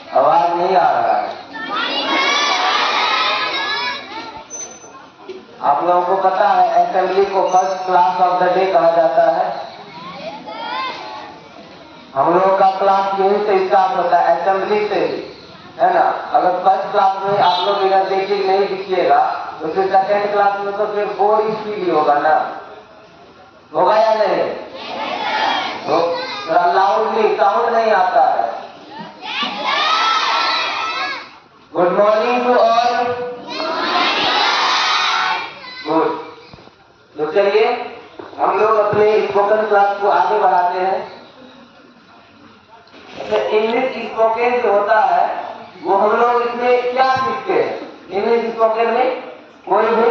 आवाज नहीं आ रहा है। आप लोगों को पता है असेंबली को first class of the day कहा जाता है। हम लोगों का क्लास यहीं से स्टार्ट होता है, असेंबली से, है ना। अगर फर्स्ट क्लास में आप लोग एनर्जेटिक नहीं दिखिएगा तो फिर सेकेंड क्लास में तो फिर बोरिंग फील होगा ना, होगा या नहीं? तो थोड़ा लाउडली, साउंड नहीं आता है। Good morning to all. Good. तो चलिए हम लोग अपने स्पोकन क्लास को आगे बढ़ाते हैं। इंग्लिश स्पोकन जो होता है वो हम लोग इसमें क्या सीखते हैं? इंग्लिश स्पोकन में कोई भी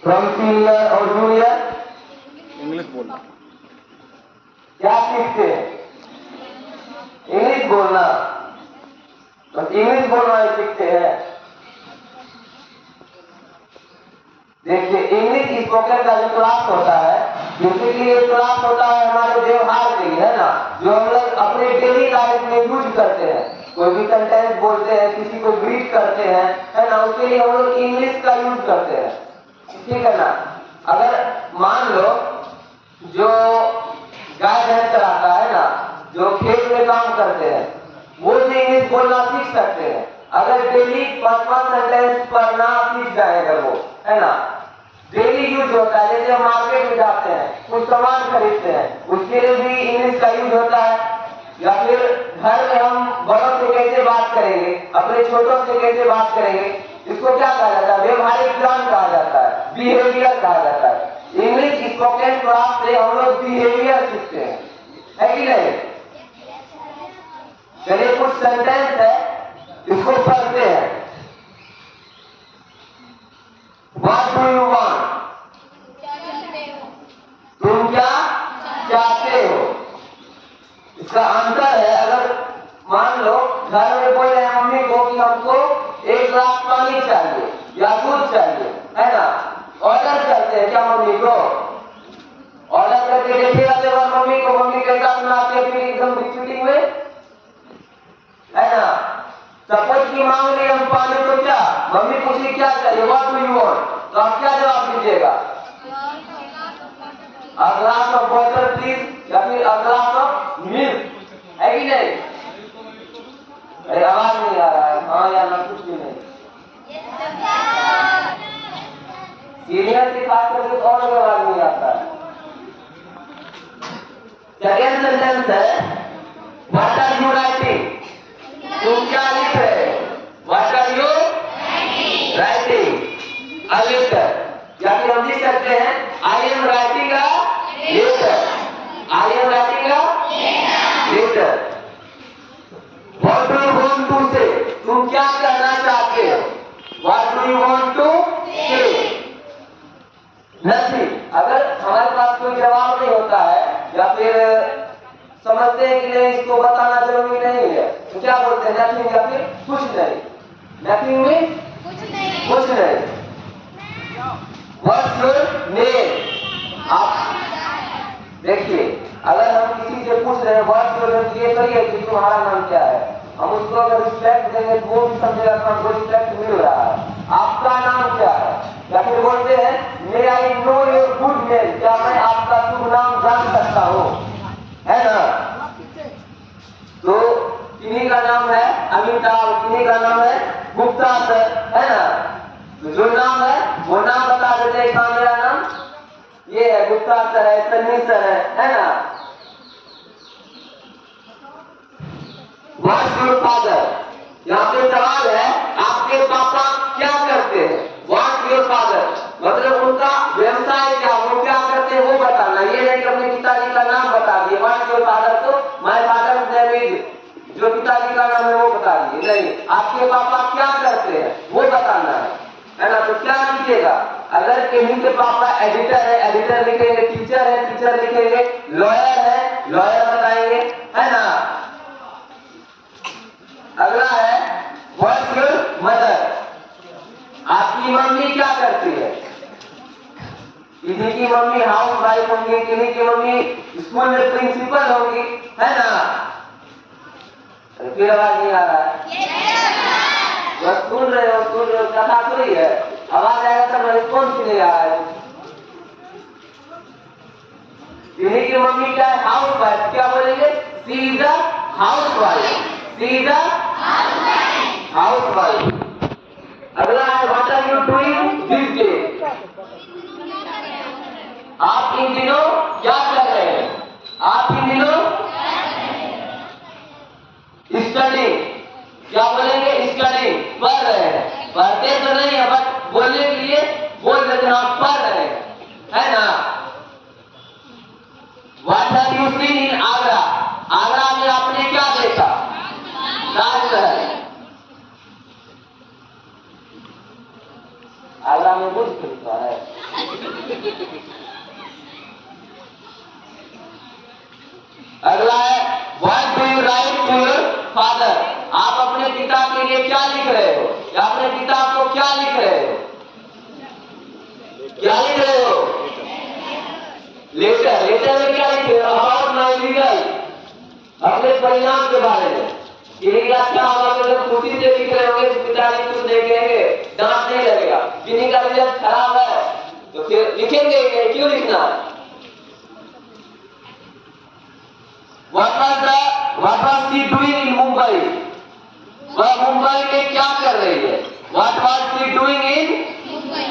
फ्रॉम सीनियर और जूनियर इंग्लिश बोलना क्या सीखते हैं? इंग्लिश बोलना, बस इंग्लिश बोलना ही सीखते हैं। देखिए इंग्लिश स्पोकन का जो क्लास होता है, बेसिकली ये क्लास होता है हमारे व्यवहार के लिए, है ना, जो हम लोग अपने डेली लाइफ में यूज करते हैं। कोई भी सेंटेंस बोलते हैं, किसी को ग्रीट करते हैं, है ना, उसके लिए हम लोग इंग्लिश का यूज करते हैं, ठीक है ना। अगर मान लो जो गाय भैंस चलाता है ना, जो खेत में काम करते हैं, वो भी इंग्लिश बोलना सीख सकते हैं अगर डेली 5-5 सेंटेंस पढ़ना सीख जाएगा वो, है ना। डेली यूज होता है, जैसे हम मार्केट में जाते हैं, कुछ सामान खरीदते हैं, उसके लिए भी इंग्लिश का यूज होता है। या फिर घर में हम बड़ों से कैसे बात करेंगे, अपने छोटों से कैसे बात करेंगे, इसको क्या कहा जाता है? व्यवहारिक ज्ञान कहा जाता है, बिहेवियर कहा जाता है। इंग्लिश स्पोकन क्लास से हम लोग बिहेवियर सीखते हैं, है कि नहीं? चलिए कुछ सेंटेंस है, इसको पढ़ते हैं। What do you want? तुम क्या चाहते हो? इसका आंसर है, अगर मान लो घर में बोल रहे हैं मम्मी को कि हमको 1 गिलास पानी चाहिए या दूध चाहिए, है ना, ऑर्डर करते हैं क्या मम्मी को? ऑर्डर करके देखिएगा तो बार मम्मी को, मम्मी कैसा सुनाती है फिर एकदम रिपीटिंग में, है ना। सपोज की मांग ली हम पानी, तो क्या मम्मी पूछी क्या चाहिए, व्हाट डू यू वांट, तो आप क्या जवाब दीजिएगा? A glass of water please, या फिर अ ग्लास ऑफ मिल्क, है कि नहीं? अरे आवाज नहीं आ रहा है, हाँ या ना, कुछ भी नहीं। सीनियर से बात करके और आवाज नहीं आता है। सेकेंड सेंटेंस है, व्हाट आर यू राइटिंग? तुम क्या लिख रहे हो? What are you writing? A letter. या फिर हम लिख सकते हैं I am writing a letter, I am writing a letter. What do you want to say? तुम क्या कहना चाहते हो? What do you want to say? Nothing. अगर हमारे पास कोई जवाब नहीं होता है या फिर समझते हैं कि नहीं इसको बताना जरूरी नहीं है, तो क्या बोलते हैं? नथिंग या फिर कुछ नहीं। नथिंग मींस कुछ नहीं। What's your name? आप देखिए, अगर हम किसी से पूछ रहे हैं व्हाट्स योर नेम, ये करिए कि तुम्हारा नाम क्या है, हम उसको अगर रिस्पेक्ट देंगे तो वो भी समझेगा कि हमको रिस्पेक्ट मिल रहा है। आपका नाम क्या है? या फिर बोलते हैं may I know your good name, क्या मैं आपका शुभ नाम जान सकता हूँ, है ना। तो किन्हीं का नाम है अमिताभ, किन्हीं का नाम है गुप्ता सर, है ना। तो जो नाम है वो नाम बता देते हैं, कहाँ मेरा नाम ये है, गुप्ता सर है, सन्नी सर है ना। What's your father? यहाँ पे सवाल है आपके पापा क्या करते हैं? व्हाट्स योर फादर मतलब उनका व्यवसाय क्या, वो क्या करते हैं वो बताना। ये नहीं कि अपने पिताजी का नाम बता दिए, व्हाट्स योर फादर, तो माय फादर नेम इज, जो पिताजी का नाम है वो बता दिए, नहीं, आपके पापा क्या करते हैं वो बताना है ना। तो क्या लिखिएगा? अगर किन्हीं के पापा एडिटर है, एडिटर लिखेंगे, टीचर है, टीचर लिखेंगे, लॉयर है, लॉयर बताएंगे, है ना। अगला है व्हाट्स योर मदर? आपकी मम्मी क्या करती है? किसी की मम्मी हाउस वाइफ होंगी, किसी की मम्मी स्कूल में प्रिंसिपल होंगी, है ना। फिर आवाज नहीं आ रहा है? बस सुन रहे हो, कथा थोड़ी है। आवाज आएगा तब रिस्पॉन्स नहीं आ रहा है। इन्हीं की मम्मी क्या है? Housewife. क्या बोलेंगे? She is a housewife. She is a housewife. अगला है what are you doing this day? आप इन दिनों क्या कर रहे हैं? आप इन दिनों स्टडी। क्या बोलेंगे? स्टडी। पढ़ रहे हैं। पढ़ते तो नहीं है बट बोलने के लिए बोल देते हैं आप पढ़ रहे हैं, है ना? What have you seen in Agra? Agra में आपने क्या देखा? ताजमहल। आगरा में बुर्ज खलीफा है। अगला है what do you write to your father? आप अपने पिता के लिए क्या लिख रहे हो? या अपने पिता को क्या लिख रहे हो? क्या लिख रहे हो? लेटर। लेटर में क्या लिख रहे हो? About my result. अपने परिणाम के बारे में। किन्हीं का क्या होगा? अगर खुशी से लिख रहे होंगे पिताजी कुछ नहीं कहेंगे, डांट नहीं लगेगा। किन्हीं का रिजल्ट खराब है तो फिर लिखेंगे क्यों लिखना है? What was she doing in Mumbai? वह मुंबई में क्या कर रही है? What was she doing in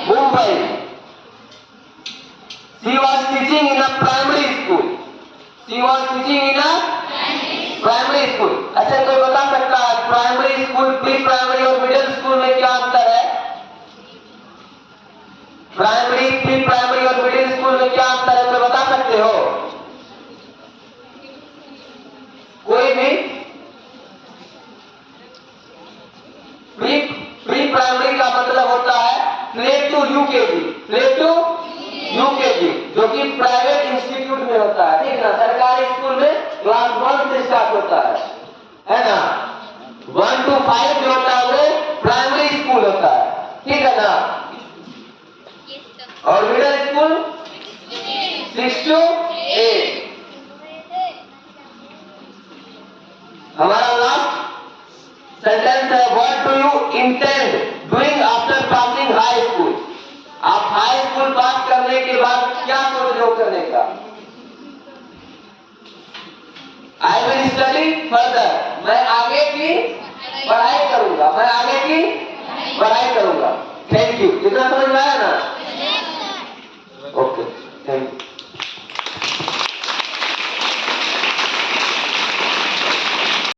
Mumbai? She was teaching in a primary school. She was teaching in a primary school. अच्छा कोई बता सकता है प्राइमरी स्कूल, प्री प्राइमरी और मिडिल स्कूल में क्या अंतर है? प्राइमरी, प्री प्राइमरी और मिडिल स्कूल में क्या अंतर है? कोई बता सकते हो? कोई भी? प्री प्राइमरी का मतलब होता है play to UKG. Play to UKG जो कि प्राइवेट इंस्टीट्यूट में होता है, ठीक ना? सरकारी स्कूल में क्लास 1 से स्टार्ट होता है ना? 1 to 5 जो होता है वो प्राइमरी स्कूल होता है, ठीक है ना? और मिडिल स्कूल 6 to 8। हमारा लास्ट सेंटेंस है what do you intend doing after passing high school? आप हाई स्कूल पास करने के बाद क्या सोच रहे हो करने का? I will study further. मैं आगे की पढ़ाई करूंगा। मैं आगे की पढ़ाई करूंगा। Thank you. कितना समझ में आया ना? Okay, thank you.